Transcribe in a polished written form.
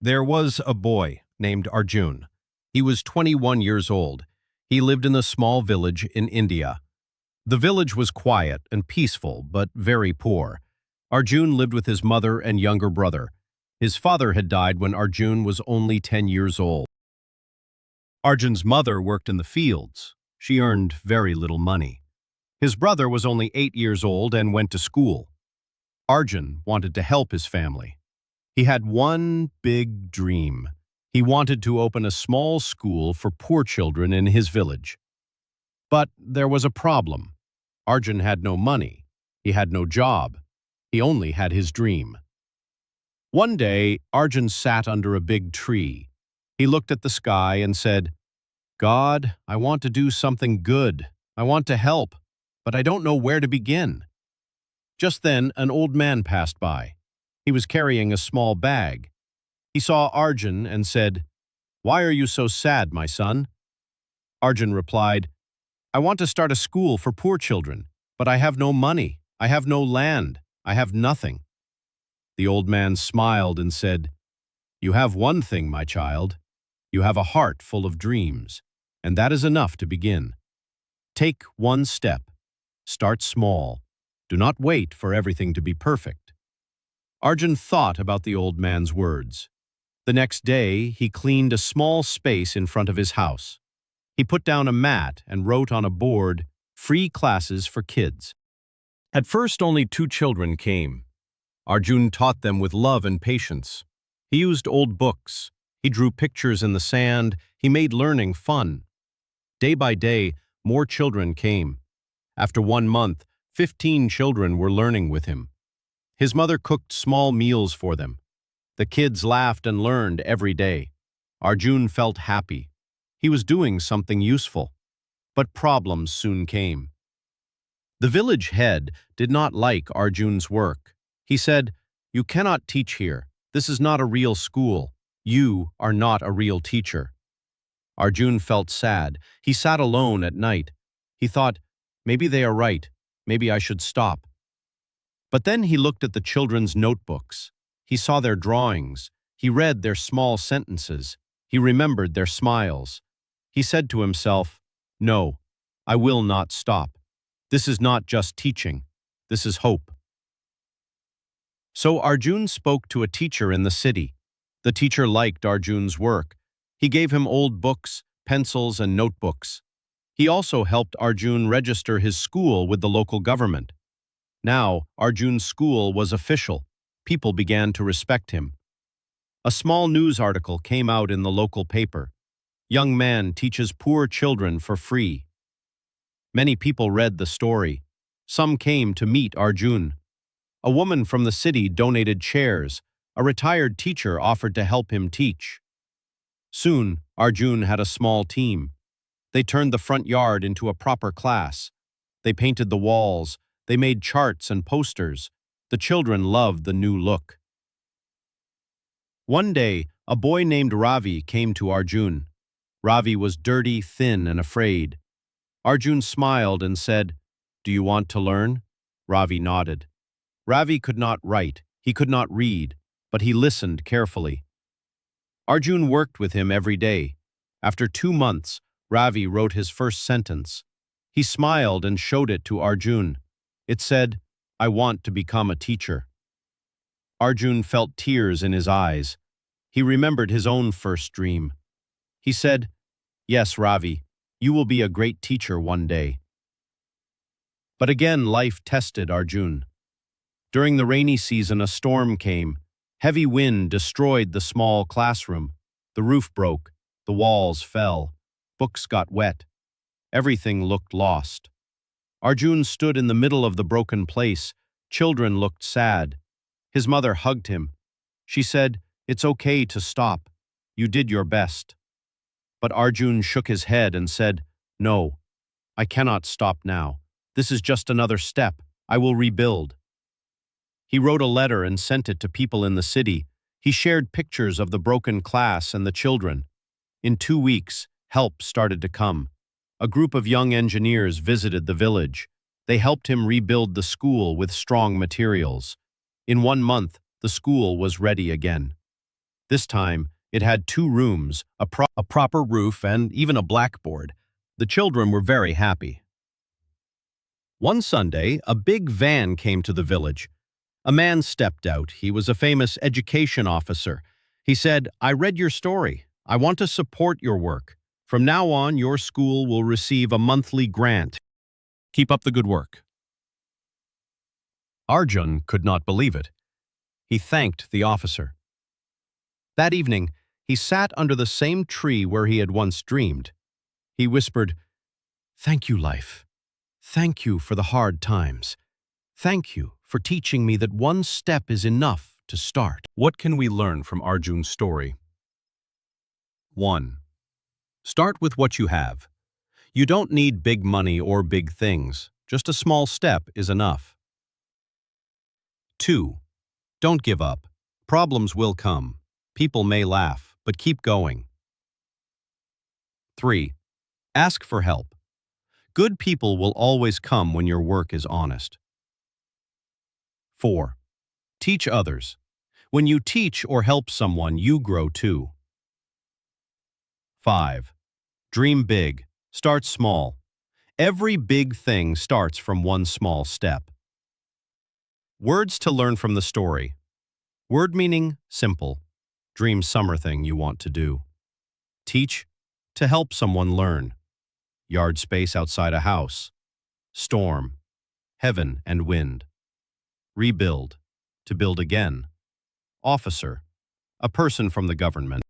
There was a boy named Arjun. He was 21 years old. He lived in a small village in India. The village was quiet and peaceful, but very poor. Arjun lived with his mother and younger brother. His father had died when Arjun was only 10 years old. Arjun's mother worked in the fields. She earned very little money. His brother was only 8 years old and went to school. Arjun wanted to help his family. He had one big dream. He wanted to open a small school for poor children in his village. But there was a problem. Arjun had no money. He had no job. He only had his dream. One day, Arjun sat under a big tree. He looked at the sky and said, "God, I want to do something good. I want to help, but I don't know where to begin." Just then, an old man passed by. He was carrying a small bag. He saw Arjun and said, "Why are you so sad, my son?" Arjun replied, "I want to start a school for poor children, but I have no money. I have no land. I have nothing." The old man smiled and said, "You have one thing, my child. You have a heart full of dreams, and that is enough to begin. Take one step. Start small. Do not wait for everything to be perfect." Arjun thought about the old man's words. The next day, he cleaned a small space in front of his house. He put down a mat and wrote on a board, "Free classes for kids." At first, only 2 children came. Arjun taught them with love and patience. He used old books. He drew pictures in the sand. He made learning fun. Day by day, more children came. After 1 month, 15 children were learning with him. His mother cooked small meals for them. The kids laughed and learned every day. Arjun felt happy. He was doing something useful. But problems soon came. The village head did not like Arjun's work. He said, "You cannot teach here. This is not a real school. You are not a real teacher." Arjun felt sad. He sat alone at night. He thought, "Maybe they are right. Maybe I should stop." But then he looked at the children's notebooks. He saw their drawings. He read their small sentences. He remembered their smiles. He said to himself, "No, I will not stop. This is not just teaching. This is hope." So Arjun spoke to a teacher in the city. The teacher liked Arjun's work. He gave him old books, pencils, and notebooks. He also helped Arjun register his school with the local government. Now, Arjun's school was official. People began to respect him. A small news article came out in the local paper. "Young man teaches poor children for free." Many people read the story. Some came to meet Arjun. A woman from the city donated chairs. A retired teacher offered to help him teach. Soon, Arjun had a small team. They turned the front yard into a proper class. They painted the walls. They made charts and posters. The children loved the new look. One day, a boy named Ravi came to Arjun. Ravi was dirty, thin, and afraid. Arjun smiled and said, "Do you want to learn?" Ravi nodded. Ravi could not write. He could not read, but he listened carefully. Arjun worked with him every day. After 2 months, Ravi wrote his first sentence. He smiled and showed it to Arjun. It said, "I want to become a teacher." Arjun felt tears in his eyes. He remembered his own first dream. He said, "Yes, Ravi, you will be a great teacher one day." But again, life tested Arjun. During the rainy season, a storm came. Heavy wind destroyed the small classroom. The roof broke. The walls fell. Books got wet. Everything looked lost. Arjun stood in the middle of the broken place. Children looked sad. His mother hugged him. She said, "It's okay to stop. You did your best." But Arjun shook his head and said, "No, I cannot stop now. This is just another step. I will rebuild." He wrote a letter and sent it to people in the city. He shared pictures of the broken class and the children. In 2 weeks, help started to come. A group of young engineers visited the village. They helped him rebuild the school with strong materials. In 1 month, the school was ready again. This time, it had 2 rooms, a proper roof, and even a blackboard. The children were very happy. One Sunday, a big van came to the village. A man stepped out. He was a famous education officer. He said, "I read your story. I want to support your work. From now on, your school will receive a monthly grant. Keep up the good work." Arjun could not believe it. He thanked the officer. That evening, he sat under the same tree where he had once dreamed. He whispered, "Thank you, life. Thank you for the hard times. Thank you for teaching me that one step is enough to start." What can we learn from Arjun's story? 1. Start with what you have. You don't need big money or big things. Just a small step is enough. 2. Don't give up. Problems will come. People may laugh, but keep going. 3. Ask for help. Good people will always come when your work is honest. 4. Teach others. When you teach or help someone, you grow too. 5. Dream big. Start small. Every big thing starts from one small step. Words to learn from the story. Word meaning, simple. Dream something you want to do. Teach, to help someone learn. Yard space outside a house. Storm, heaven and wind. Rebuild, to build again. Officer, a person from the government.